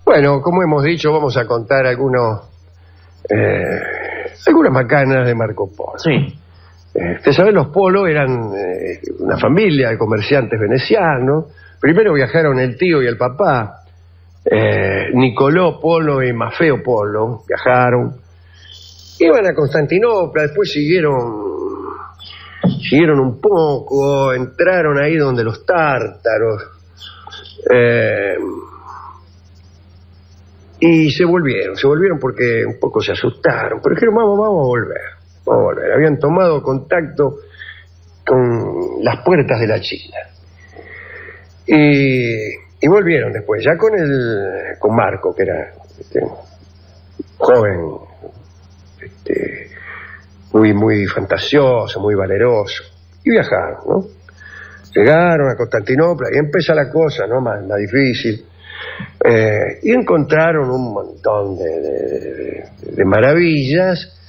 Bueno, como hemos dicho, vamos a contar algunas macanas de Marco Polo. Sí. Usted sabe, los Polo eran una familia de comerciantes venecianos. Primero viajaron el tío y el papá, Nicolò Polo y Maffeo Polo, viajaron. Iban a Constantinopla, después siguieron un poco, entraron ahí donde los tártaros, y se volvieron porque un poco se asustaron, pero dijeron, vamos a volver. Habían tomado contacto con las puertas de la China. Y volvieron después, ya con Marco, que era joven, muy fantasioso, muy valeroso, y viajaron, ¿no? Llegaron a Constantinopla y empieza la cosa, ¿no? Más difícil. Y encontraron un montón de maravillas.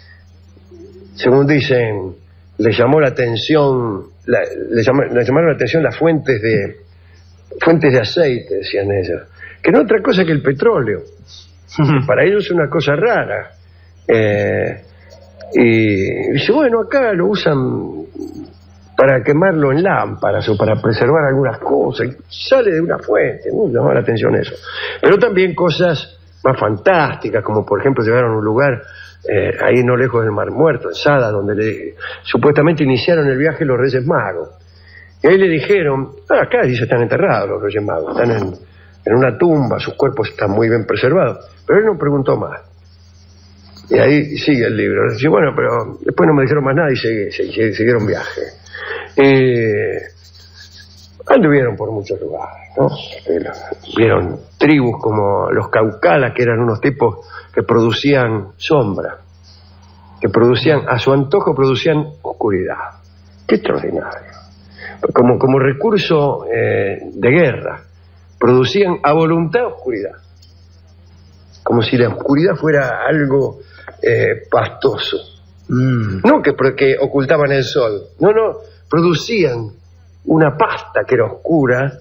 Según dicen, les llamó la atención, les llamaron la atención las fuentes de aceite, decían ellos, que no otra cosa que el petróleo. Para ellos es una cosa rara. Y dice, bueno, acá lo usan para quemarlo en lámparas o para preservar algunas cosas, y sale de una fuente, ¿no? Llamó la atención eso. Pero también cosas más fantásticas, como por ejemplo llegaron a un lugar ahí no lejos del Mar Muerto, en Sada, donde supuestamente iniciaron el viaje los Reyes Magos. Y ahí le dijeron, acá dice están enterrados los Reyes Magos, están en una tumba, sus cuerpos están muy bien preservados. Pero él no preguntó más. Y ahí sigue el libro. Dice, bueno, pero después no me dijeron más nada y siguieron viaje. Anduvieron por muchos lugares, ¿no? Vieron tribus como los Caucalas, que eran unos tipos que producían sombra, que a su antojo producían oscuridad. Qué extraordinario. Como recurso de guerra, producían a voluntad oscuridad. Como si la oscuridad fuera algo pastoso. No que ocultaban el sol, no, producían una pasta que era oscura,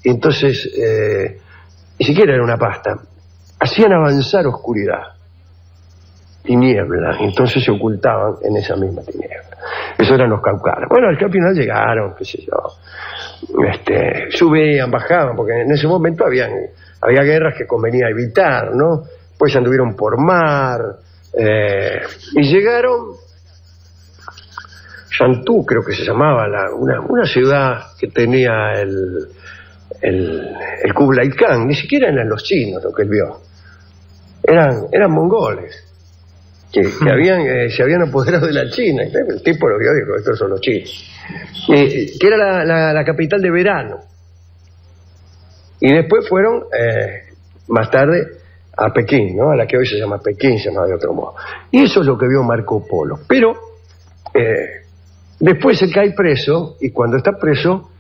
y entonces, ni siquiera era una pasta, hacían avanzar oscuridad, tiniebla, y entonces se ocultaban en esa misma tiniebla. Eso eran los caucalas. Bueno, al final llegaron, qué sé yo, subían, bajaban, porque en ese momento había guerras que convenía evitar, ¿no? Pues anduvieron por mar, y llegaron Yantú, creo que se llamaba, una ciudad que tenía el Kublai Khan. Ni siquiera eran los chinos lo que él vio, eran mongoles que se habían apoderado de la China. El tipo lo vio y dijo, estos son los chinos, que era la capital de verano. Y después fueron más tarde a Pekín, ¿no? A la que hoy se llama Pekín, se llama de otro modo. Y eso es lo que vio Marco Polo. Pero después él cae preso, y cuando está preso,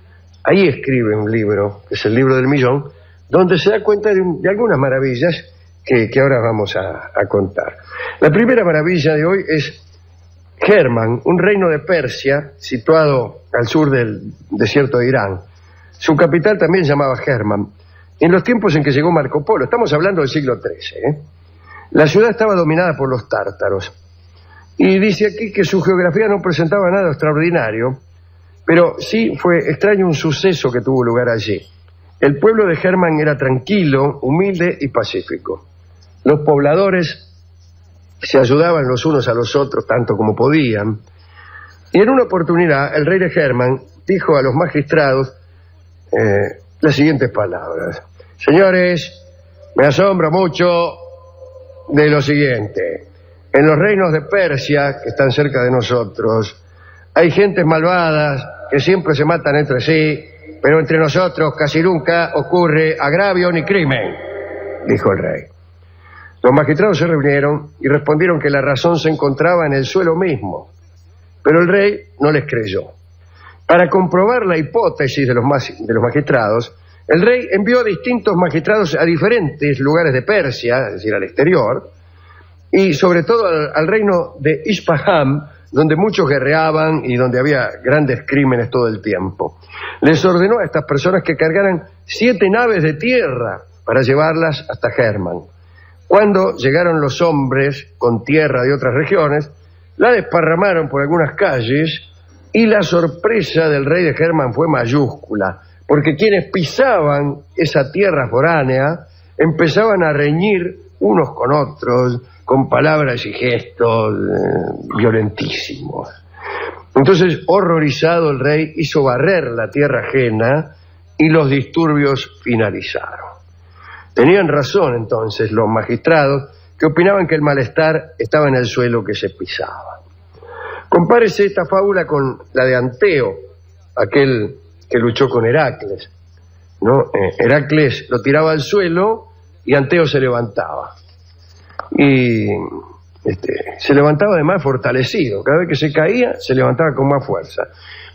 ahí escribe un libro, que es el Libro del Millón, donde se da cuenta de algunas maravillas que ahora vamos a contar. La primera maravilla de hoy es Germán, un reino de Persia situado al sur del desierto de Irán. Su capital también se llamaba Germán. En los tiempos en que llegó Marco Polo, estamos hablando del siglo XIII, la ciudad estaba dominada por los tártaros. Y dice aquí que su geografía no presentaba nada extraordinario, pero sí fue extraño un suceso que tuvo lugar allí. El pueblo de Germán era tranquilo, humilde y pacífico. Los pobladores se ayudaban los unos a los otros tanto como podían. Y en una oportunidad, el rey de Germán dijo a los magistrados las siguientes palabras: señores, me asombra mucho de lo siguiente. En los reinos de Persia, que están cerca de nosotros, hay gentes malvadas que siempre se matan entre sí, pero entre nosotros casi nunca ocurre agravio ni crimen, dijo el rey. Los magistrados se reunieron y respondieron que la razón se encontraba en el suelo mismo, pero el rey no les creyó. Para comprobar la hipótesis de los magistrados, el rey envió a distintos magistrados a diferentes lugares de Persia, es decir, al exterior, y sobre todo al reino de Isfahan, donde muchos guerreaban y donde había grandes crímenes todo el tiempo. Les ordenó a estas personas que cargaran 7 naves de tierra para llevarlas hasta Hermann. Cuando llegaron los hombres con tierra de otras regiones, la desparramaron por algunas calles y la sorpresa del rey de Hermann fue mayúscula, porque quienes pisaban esa tierra foránea empezaban a reñir unos con otros, con palabras y gestos violentísimos. Entonces, horrorizado, el rey hizo barrer la tierra ajena y los disturbios finalizaron. Tenían razón entonces los magistrados, que opinaban que el malestar estaba en el suelo que se pisaba. Compárese esta fábula con la de Anteo, aquel que luchó con Heracles, ¿no? Heracles lo tiraba al suelo y Anteo se levantaba. Y se levantaba además fortalecido. Cada vez que se caía, se levantaba con más fuerza.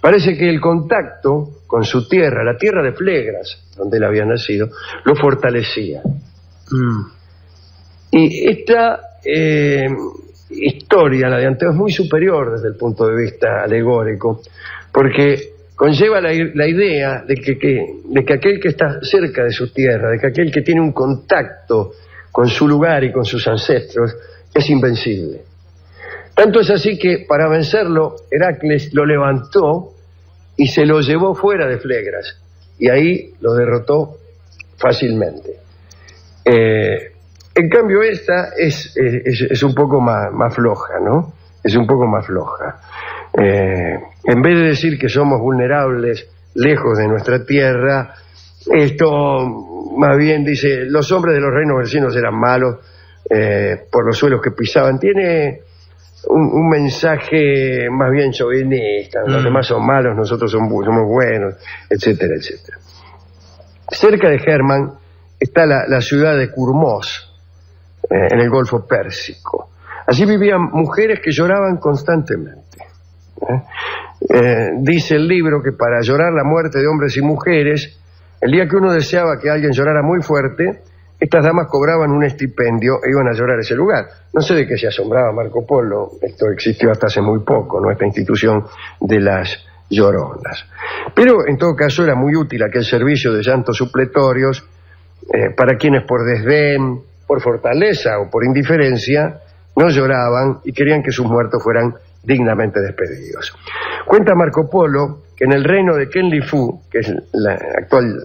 Parece que el contacto con su tierra, la tierra de Flegras, donde él había nacido, lo fortalecía. Y esta historia, la de Anteo, es muy superior desde el punto de vista alegórico, porque conlleva la idea de que aquel que está cerca de su tierra, de que aquel que tiene un contacto con su lugar y con sus ancestros, es invencible. Tanto es así que para vencerlo, Heracles lo levantó y se lo llevó fuera de Flegras, y ahí lo derrotó fácilmente. En cambio esta es un poco más floja, ¿no? Es un poco más floja. En vez de decir que somos vulnerables lejos de nuestra tierra, esto más bien dice: los hombres de los reinos vecinos eran malos por los suelos que pisaban. Tiene un mensaje más bien chauvinista. Los demás son malos, nosotros somos buenos, etcétera, etcétera. Cerca de Hermann está la ciudad de Kurmos, en el Golfo Pérsico. Allí vivían mujeres que lloraban constantemente. Dice el libro que para llorar la muerte de hombres y mujeres, el día que uno deseaba que alguien llorara muy fuerte, estas damas cobraban un estipendio e iban a llorar a ese lugar. No sé de qué se asombraba Marco Polo, esto existió hasta hace muy poco, ¿no? Esta institución de las lloronas. Pero en todo caso era muy útil aquel servicio de llantos supletorios para quienes por desdén, por fortaleza o por indiferencia no lloraban y querían que sus muertos fueran dignamente despedidos. Cuenta Marco Polo que en el reino de Qenli-Fu, que es la actual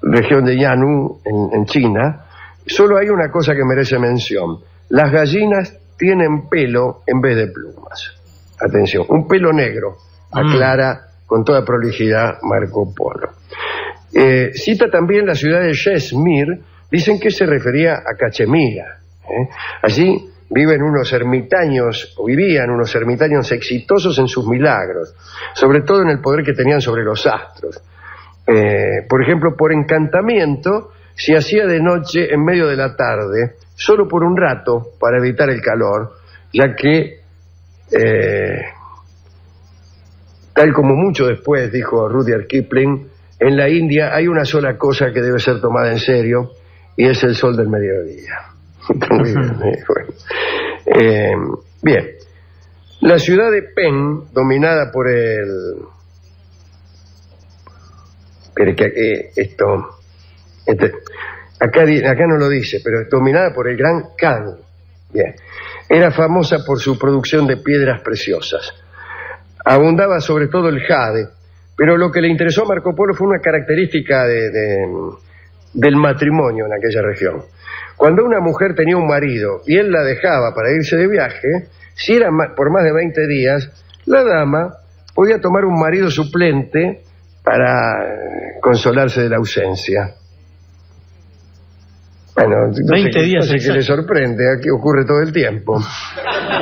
región de Yan'u en China, solo hay una cosa que merece mención: las gallinas tienen pelo en vez de plumas. Atención, un pelo negro, aclara con toda prolijidad Marco Polo. Cita también la ciudad de Shesmir. Dicen que se refería a Cachemira. Allí vivían unos ermitaños exitosos en sus milagros, sobre todo en el poder que tenían sobre los astros. Por ejemplo, por encantamiento, se hacía de noche en medio de la tarde, solo por un rato, para evitar el calor, ya que, tal como mucho después dijo Rudyard Kipling, en la India hay una sola cosa que debe ser tomada en serio, y es el sol del mediodía. Muy bien, bueno. Bien, la ciudad de Pen, dominada por el... Pero que acá no lo dice, pero dominada por el gran Khan. Bien, era famosa por su producción de piedras preciosas. Abundaba sobre todo el jade, pero lo que le interesó a Marco Polo fue una característica del matrimonio en aquella región. Cuando una mujer tenía un marido y él la dejaba para irse de viaje, si era por más de 20 días, la dama podía tomar un marido suplente para consolarse de la ausencia. Bueno, no 20 días. No sé qué le sorprende, aquí ocurre todo el tiempo.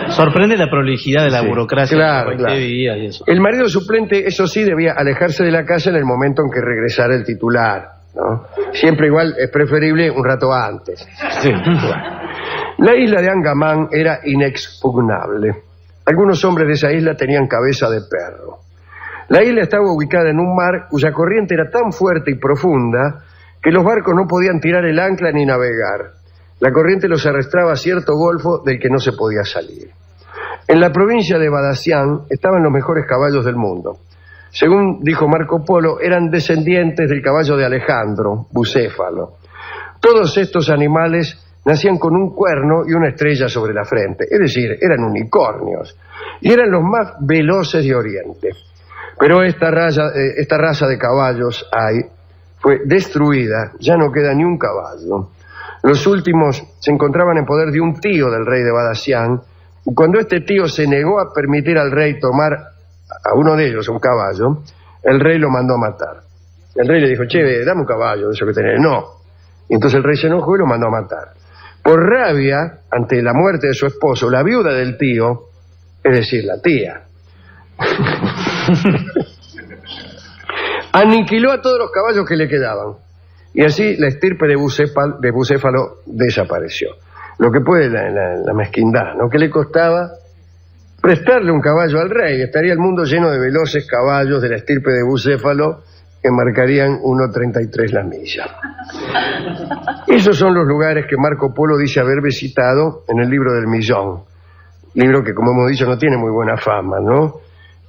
Sorprende la prolijidad de la burocracia. Claro, 20 claro. días y eso. El marido suplente, eso sí, debía alejarse de la casa en el momento en que regresara el titular, ¿no? Siempre igual es preferible un rato antes. Sí. La isla de Angaman era inexpugnable. Algunos hombres de esa isla tenían cabeza de perro. La isla estaba ubicada en un mar cuya corriente era tan fuerte y profunda que los barcos no podían tirar el ancla ni navegar. La corriente los arrastraba a cierto golfo del que no se podía salir. En la provincia de Badassian estaban los mejores caballos del mundo. Según dijo Marco Polo, eran descendientes del caballo de Alejandro, Bucéfalo. Todos estos animales nacían con un cuerno y una estrella sobre la frente, es decir, eran unicornios, y eran los más veloces de Oriente. Pero esta raza de caballos fue destruida, ya no queda ni un caballo. Los últimos se encontraban en poder de un tío del rey de Badassián, y cuando este tío se negó a permitir al rey tomar a uno de ellos, un caballo, el rey lo mandó a matar. El rey le dijo, che, dame un caballo, eso que tenés. No. Y entonces el rey se enojó y lo mandó a matar. Por rabia, ante la muerte de su esposo, la viuda del tío, es decir, la tía, aniquiló a todos los caballos que le quedaban. Y así la estirpe de Bucéfalo desapareció. Lo que puede la mezquindad, ¿no? ¿Qué le costaba prestarle un caballo al rey? Estaría el mundo lleno de veloces caballos de la estirpe de Bucéfalo que marcarían 1.33 la milla. Esos son los lugares que Marco Polo dice haber visitado en el libro del Millón. Libro que, como hemos dicho, no tiene muy buena fama, ¿no?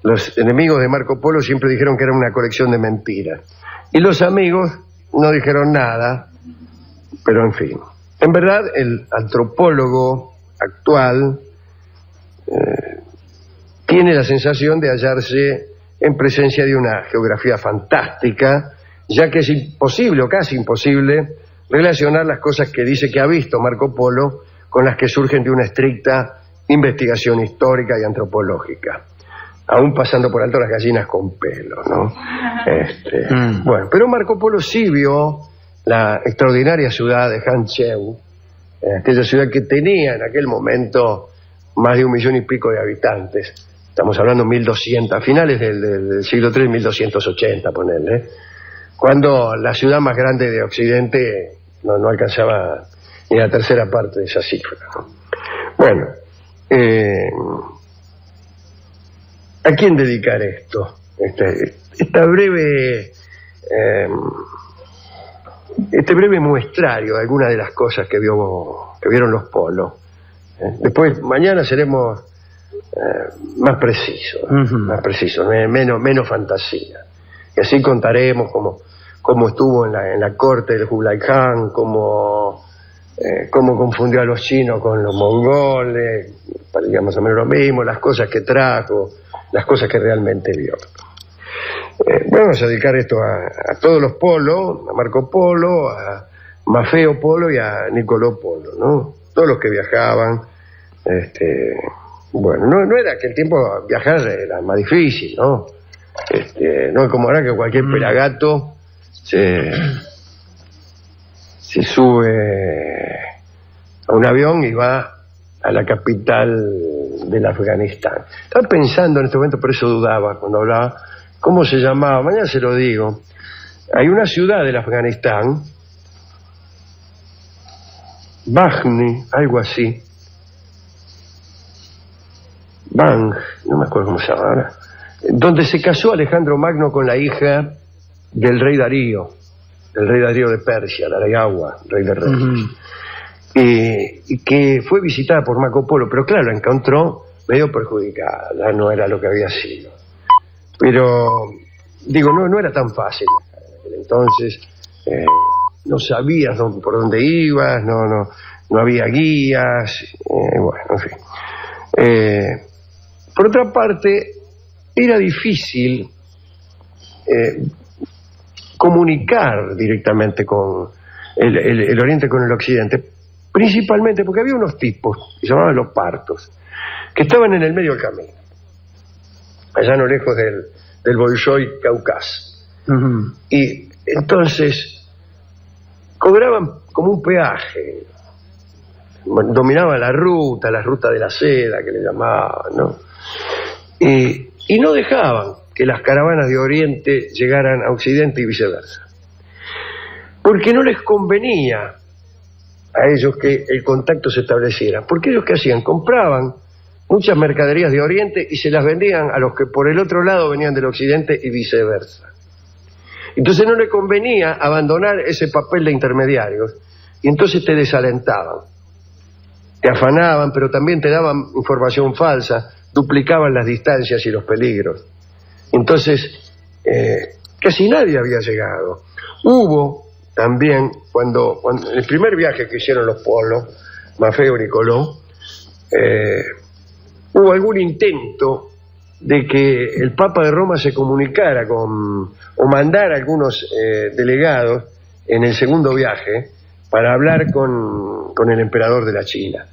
Los enemigos de Marco Polo siempre dijeron que era una colección de mentiras. Y los amigos no dijeron nada, pero en fin. En verdad, el antropólogo actual tiene la sensación de hallarse en presencia de una geografía fantástica, ya que es imposible, o casi imposible, relacionar las cosas que dice que ha visto Marco Polo con las que surgen de una estricta investigación histórica y antropológica, aún pasando por alto las gallinas con pelo, ¿no? Bueno, pero Marco Polo sí vio la extraordinaria ciudad de Hancheu, aquella ciudad que tenía en aquel momento más de 1,5 millones de habitantes. Estamos hablando 1200, a finales del siglo III, 1280, ponerle, cuando la ciudad más grande de Occidente no alcanzaba ni la tercera parte de esa cifra, ¿no? Bueno, ¿a quién dedicar esto? Este breve muestrario de algunas de las cosas que vieron los Polos. Después, mañana seremos más precisos, menos fantasía. Y así contaremos cómo estuvo en la corte del Kublai Khan, cómo confundió a los chinos con los mongoles, parecía más o menos lo mismo, las cosas que trajo, las cosas que realmente vio. Vamos a dedicar esto a todos los Polos, a Marco Polo, a Maffeo Polo y a Niccolò Polo, ¿no? Todos los que viajaban. Bueno, no era que el tiempo viajar era más difícil, ¿no? No es como ahora que cualquier pelagato se sube a un avión y va a la capital del Afganistán. Estaba pensando en este momento, por eso dudaba cuando hablaba, ¿cómo se llamaba? Mañana se lo digo. Hay una ciudad del Afganistán, Baghni, algo así. Bang, no me acuerdo cómo se llama ahora, donde se casó Alejandro Magno con la hija del rey Darío de Persia, Dariagua, rey de reyes, y que fue visitada por Marco Polo, pero claro, la encontró medio perjudicada, no era lo que había sido. Pero, digo, no era tan fácil. Entonces, no sabías por dónde ibas, no había guías, bueno, en fin. Por otra parte, era difícil comunicar directamente con el Oriente con el Occidente, principalmente porque había unos tipos, que se llamaban los partos, que estaban en el medio del camino, allá no lejos del Bolshoi Cáucaso. Y entonces cobraban como un peaje, dominaban la ruta de la seda que le llamaban, ¿no? Y no dejaban que las caravanas de Oriente llegaran a Occidente y viceversa, porque no les convenía a ellos que el contacto se estableciera, porque ellos ¿qué hacían? Compraban muchas mercaderías de Oriente y se las vendían a los que por el otro lado venían del Occidente y viceversa. Entonces no les convenía abandonar ese papel de intermediarios, y entonces te desalentaban, te afanaban, pero también te daban información falsa, duplicaban las distancias y los peligros. Entonces, casi nadie había llegado. Hubo también, cuando el primer viaje que hicieron los Polos, Mafeor y Colón, hubo algún intento de que el Papa de Roma se comunicara o mandara algunos delegados en el segundo viaje para hablar con el emperador de la China.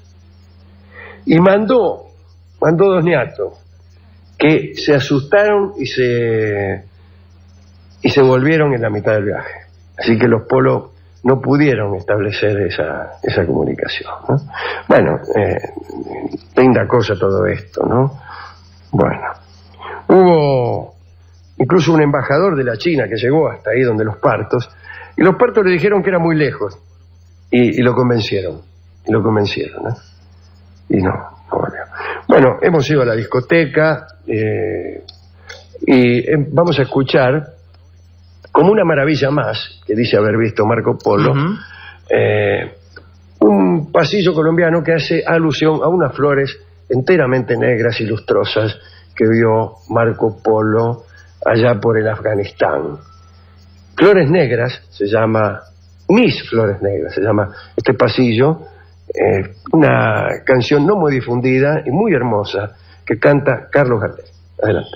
Y mandó dos niatos que se asustaron y se volvieron en la mitad del viaje. Así que los Polos no pudieron establecer esa comunicación, ¿no? Bueno, linda cosa todo esto, ¿no? Bueno, hubo incluso un embajador de la China que llegó hasta ahí donde los partos, y los partos le dijeron que era muy lejos, y lo convencieron, ¿no? Y no volvió. Bueno, hemos ido a la discoteca, y vamos a escuchar, como una maravilla más, que dice haber visto Marco Polo, un pasillo colombiano que hace alusión a unas flores enteramente negras y lustrosas que vio Marco Polo allá por el Afganistán. Flores Negras se llama, Mis Flores Negras se llama este pasillo, una canción no muy difundida y muy hermosa que canta Carlos Gardel. Adelante.